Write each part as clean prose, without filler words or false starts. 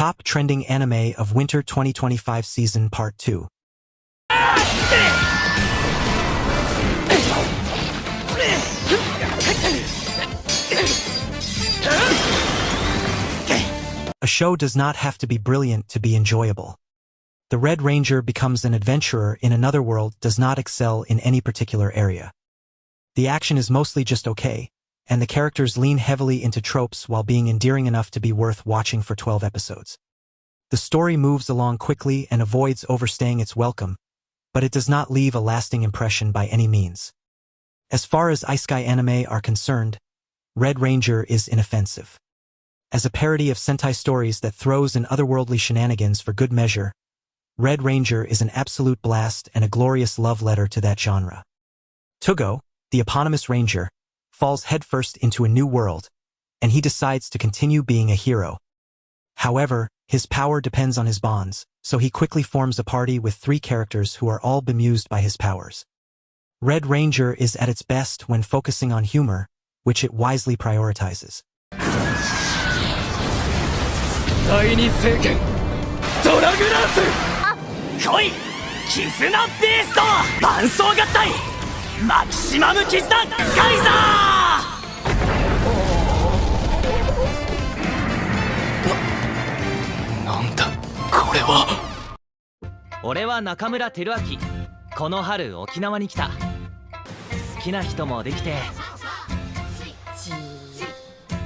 Top Trending Anime of Winter 2025 Season Part 2. A show does not have to be brilliant to be enjoyable. The Red Ranger becomes an adventurer in another world, does not excel in any particular area. The action is mostly just okay, and the characters lean heavily into tropes while being endearing enough to be worth watching for 12 episodes. The story moves along quickly and avoids overstaying its welcome, but it does not leave a lasting impression by any means. As far as isekai anime are concerned, Red Ranger is inoffensive. As a parody of Sentai stories that throws in otherworldly shenanigans for good measure, Red Ranger is an absolute blast and a glorious love letter to that genre. Tugo, the eponymous ranger, falls headfirst into a new world, and he decides to continue being a hero. However, his power depends on his bonds, so he quickly forms a party with 3 characters who are all bemused by his powers. Red Ranger is at its best when focusing on humor, which it wisely prioritizes. 第二聖剣ドラグランス来い絆ベースト伴奏合体マキシマム絆カイザーなんだこれは俺は中村照明この春沖縄に来た好きな人もできて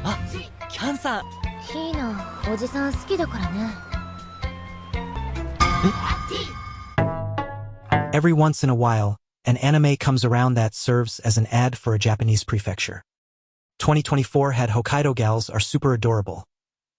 あキャンさんヒーナおじさん好きだからね Every once in a while, an anime comes around that serves as an ad for a Japanese prefecture. 2024 had Hokkaido Gals Are Super Adorable,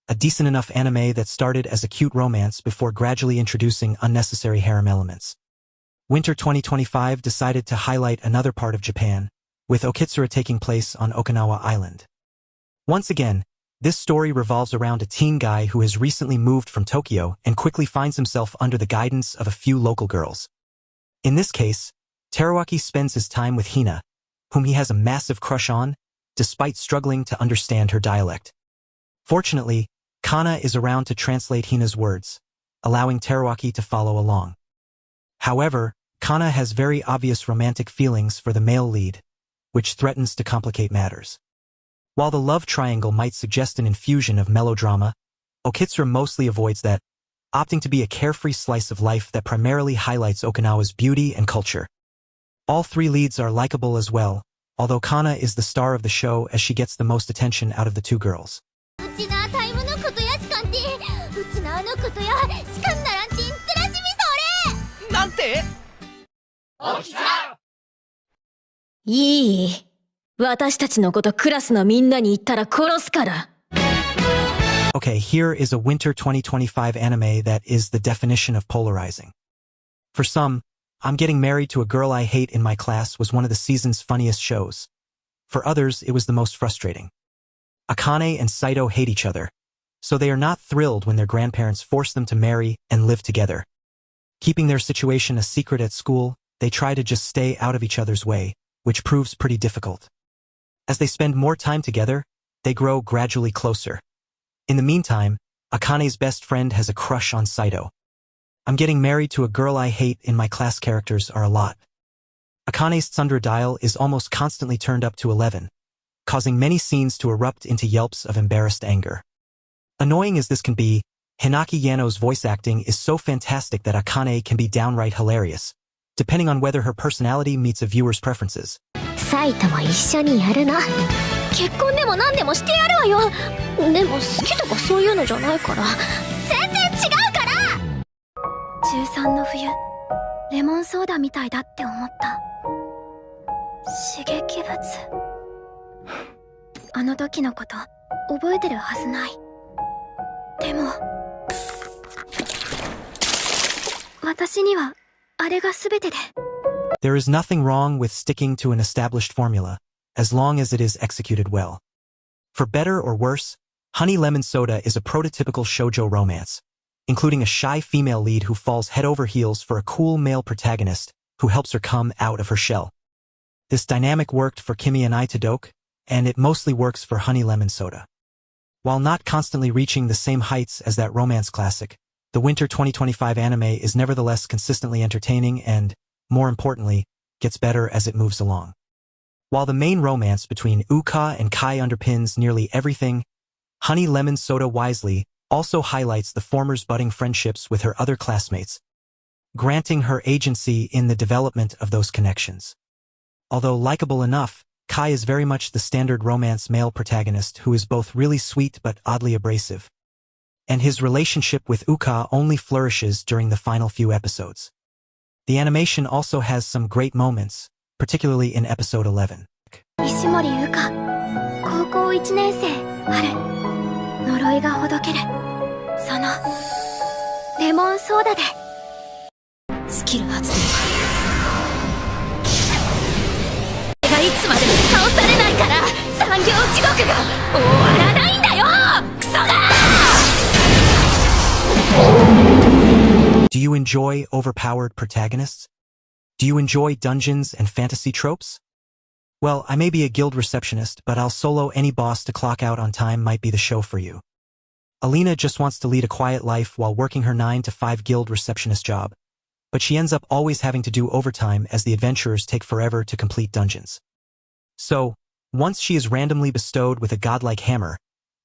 a decent enough anime that started as a cute romance before gradually introducing unnecessary harem elements. Winter 2025 decided to highlight another part of Japan, with Okitsu taking place on Okinawa Island. Once again, this story revolves around a teen guy who has recently moved from Tokyo and quickly finds himself under the guidance of a few local girls. In this case, Teruaki spends his time with Hina, whom he has a massive crush on, despite struggling to understand her dialect. Fortunately, Kana is around to translate Hina's words, allowing Teruaki to follow along. However, Kana has very obvious romantic feelings for the male lead, which threatens to complicate matters. While the love triangle might suggest an infusion of melodrama, Okitsu mostly avoids that, opting to be a carefree slice of life that primarily highlights Okinawa's beauty and culture. All 3 leads are likable as well, although Kana is the star of the show as she gets the most attention out of the 2 girls. Okay, here is a Winter 2025 anime that is the definition of polarizing. For some, I'm Getting Married to a Girl I Hate in My Class was one of the season's funniest shows. For others, it was the most frustrating. Akane and Saito hate each other, so they are not thrilled when their grandparents force them to marry and live together. Keeping their situation a secret at school, they try to just stay out of each other's way, which proves pretty difficult. As they spend more time together, they grow gradually closer. In the meantime, Akane's best friend has a crush on Saito. I'm Getting Married to a Girl I Hate in My Class characters are a lot. Akane's Tsundere dial is almost constantly turned up to 11, causing many scenes to erupt into yelps of embarrassed anger. Annoying as this can be, Hinaki Yano's voice acting is so fantastic that Akane can be downright hilarious, depending on whether her personality meets a viewer's preferences. サイトも一緒にやるな結婚でも何でもしてやるわよでも好きとかそういうのじゃないから全然違うから中3の冬レモンソーダみたいだって思った刺激物あの時のこと覚えてるはずないでも私にはあれが全てで There is nothing wrong with sticking to an established formula, as long as it is executed well. For better or worse, Honeylemon Soda is a prototypical shoujo romance, including a shy female lead who falls head over heels for a cool male protagonist who helps her come out of her shell. This dynamic worked for Kimi and I Tadok, and it mostly works for Honeylemon Soda. While not constantly reaching the same heights as that romance classic, the Winter 2025 anime is nevertheless consistently entertaining and, more importantly, gets better as it moves along. While the main romance between Uka and Kai underpins nearly everything, Honeylemon Soda wisely also highlights the former's budding friendships with her other classmates, granting her agency in the development of those connections. Although likable enough, Kai is very much the standard romance male protagonist who is both really sweet but oddly abrasive. And his relationship with Uka only flourishes during the final few episodes. The animation also has some great moments, particularly in episode 11. 石森優香高校1年生春呪いがほどけるそのレモンソーダでスキル発動がいつまでも倒されないから産業地獄が終わらないんだよクソがDo you enjoy overpowered protagonists? Do you enjoy dungeons and fantasy tropes? Well, I may be a guild receptionist, but I'll solo any boss to clock out on time might be the show for you. Alina just wants to lead a quiet life while working her 9-to-5 guild receptionist job, but she ends up always having to do overtime as the adventurers take forever to complete dungeons. So, once she is randomly bestowed with a godlike hammer,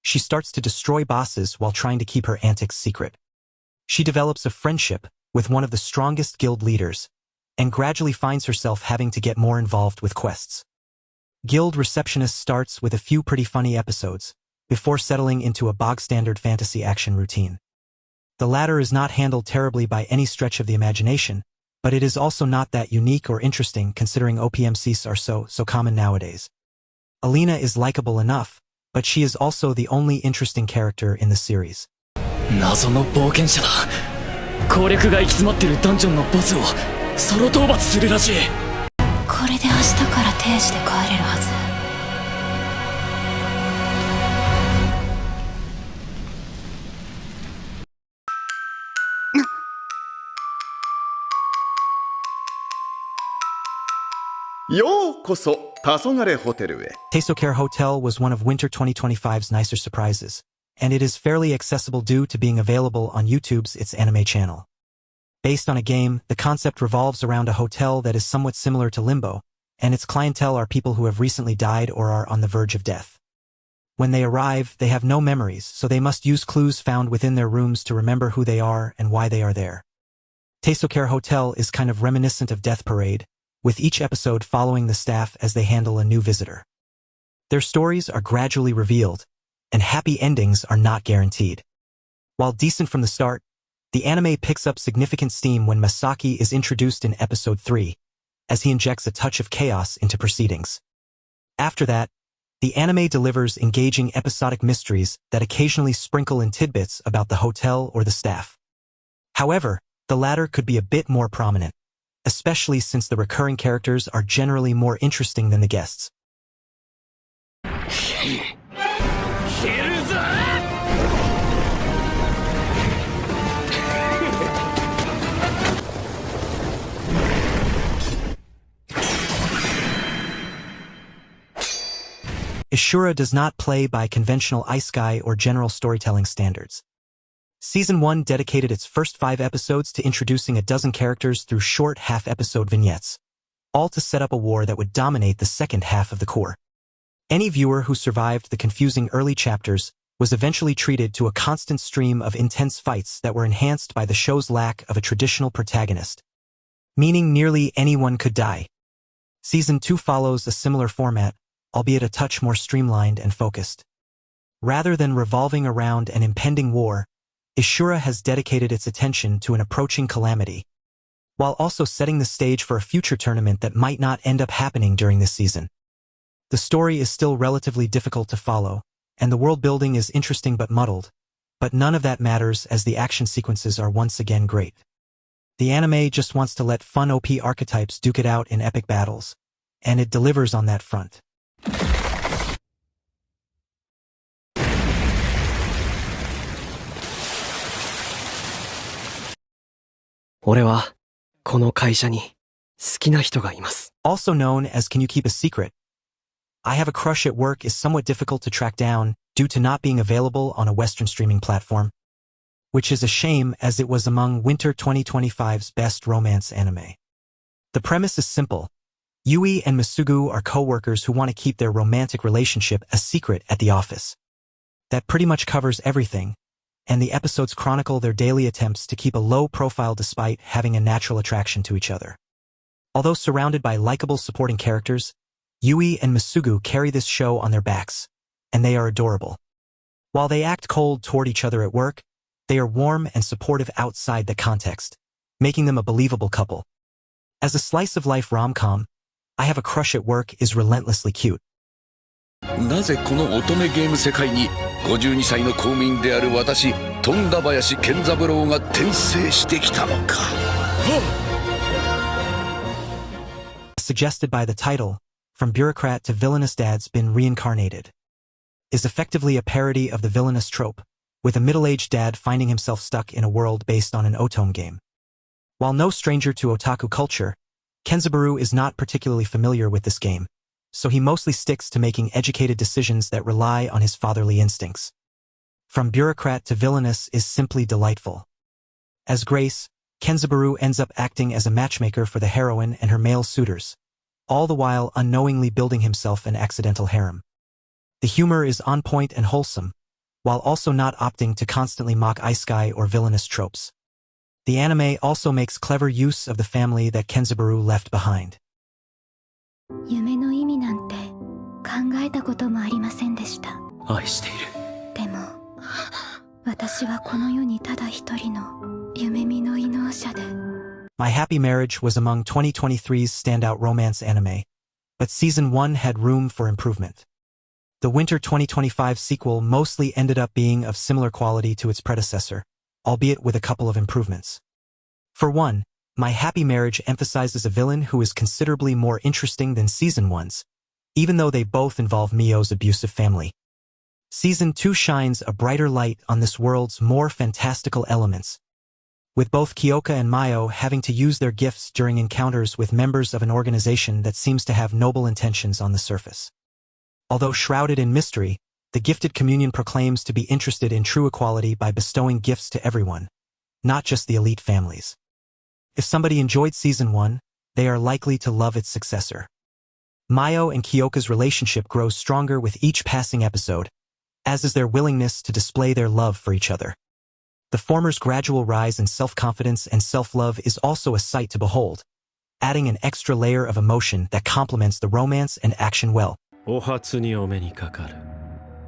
she starts to destroy bosses while trying to keep her antics secret. She develops a friendship with one of the strongest guild leaders, and gradually finds herself having to get more involved with quests. Guild Receptionist starts with a few pretty funny episodes, before settling into a bog-standard fantasy action routine. The latter is not handled terribly by any stretch of the imagination, but it is also not that unique or interesting considering OPMCs are so common nowadays. Alina is likable enough, but she is also the only interesting character in the series. 謎の冒険者だ攻略が行き詰まってるダンジョンのボスをソロ討伐するらしいこれで明日から定時で帰れるはずようこそ黄昏ホテルへ Tesokare Hotel was one of Winter 2025's nicer surprises, and it is fairly accessible due to being available on YouTube's Its Anime channel. Based on a game, the concept revolves around a hotel that is somewhat similar to Limbo, and its clientele are people who have recently died or are on the verge of death. When they arrive, they have no memories, so they must use clues found within their rooms to remember who they are and why they are there. Tesokare Hotel is kind of reminiscent of Death Parade, with each episode following the staff as they handle a new visitor. Their stories are gradually revealed, and happy endings are not guaranteed. While decent from the start, the anime picks up significant steam when Masaki is introduced in episode 3, as he injects a touch of chaos into proceedings. After that, the anime delivers engaging episodic mysteries that occasionally sprinkle in tidbits about the hotel or the staff. However, the latter could be a bit more prominent, especially since the recurring characters are generally more interesting than the guests. Ishura does not play by conventional isekai or general storytelling standards. Season 1 dedicated its first 5 episodes to introducing a dozen characters through short half-episode vignettes, all to set up a war that would dominate the second half of the core. Any viewer who survived the confusing early chapters was eventually treated to a constant stream of intense fights that were enhanced by the show's lack of a traditional protagonist, meaning nearly anyone could die. Season 2 follows a similar format, albeit a touch more streamlined and focused. Rather than revolving around an impending war, Ishura has dedicated its attention to an approaching calamity, while also setting the stage for a future tournament that might not end up happening during this season. The story is still relatively difficult to follow, and the world building is interesting but muddled, but none of that matters as the action sequences are once again great. The anime just wants to let fun OP archetypes duke it out in epic battles, and it delivers on that front. 俺はこの会社に好きな人がいます。 Also known as Can You Keep a Secret, I Have a Crush at Work is somewhat difficult to track down due to not being available on a Western streaming platform, which is a shame as it was among Winter 2025's best romance anime. The premise is simple. Yui and Masugu are co-workers who want to keep their romantic relationship a secret at the office. That pretty much covers everything, and the episodes chronicle their daily attempts to keep a low profile despite having a natural attraction to each other. Although surrounded by likable supporting characters, Yui and Masugu carry this show on their backs, and they are adorable. While they act cold toward each other at work, they are warm and supportive outside the context, making them a believable couple. As a slice-of-life rom-com, I Have a Crush at Work is relentlessly cute. なぜこの乙女ゲーム世界に52歳の公務員である私富田林健三郎が転生してきたのか。Suggested by the title, From Bureaucrat to Villainous Dad's Been Reincarnated, is effectively a parody of the villainous trope, with a middle-aged dad finding himself stuck in a world based on an otome game. While no stranger to otaku culture, Kenzaburo is not particularly familiar with this game, so he mostly sticks to making educated decisions that rely on his fatherly instincts. From Bureaucrat to Villainous is simply delightful. As Grace, Kenzaburo ends up acting as a matchmaker for the heroine and her male suitors, all the while unknowingly building himself an accidental harem. The humor is on point and wholesome, while also not opting to constantly mock isekai or villainous tropes. The anime also makes clever use of the family that Kenzaburo left behind. 夢の意味なんて考えたこともありませんでした。愛している。でも私はこの世にただ一人の夢見の異能者で。My Happy Marriage was among 2023's standout romance anime, but Season 1 had room for improvement. The Winter 2025 sequel mostly ended up being of similar quality to its predecessor, albeit with a couple of improvements. For one, My Happy Marriage emphasizes a villain who is considerably more interesting than Season 1's, even though they both involve Mio's abusive family. Season 2 shines a brighter light on this world's more fantastical elements, with both Kyoka and Mio having to use their gifts during encounters with members of an organization that seems to have noble intentions on the surface. Although shrouded in mystery, the gifted communion proclaims to be interested in true equality by bestowing gifts to everyone, not just the elite families. If somebody enjoyed Season 1, they are likely to love its successor. Mio and Kyoka's relationship grows stronger with each passing episode, as is their willingness to display their love for each other. The former's gradual rise in self-confidence and self-love is also a sight to behold, adding an extra layer of emotion that complements the romance and action well. お初にお目にかかる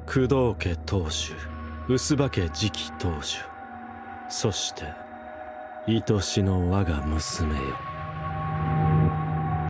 工藤家当主臼葉家次期当主そして愛しの我が娘よ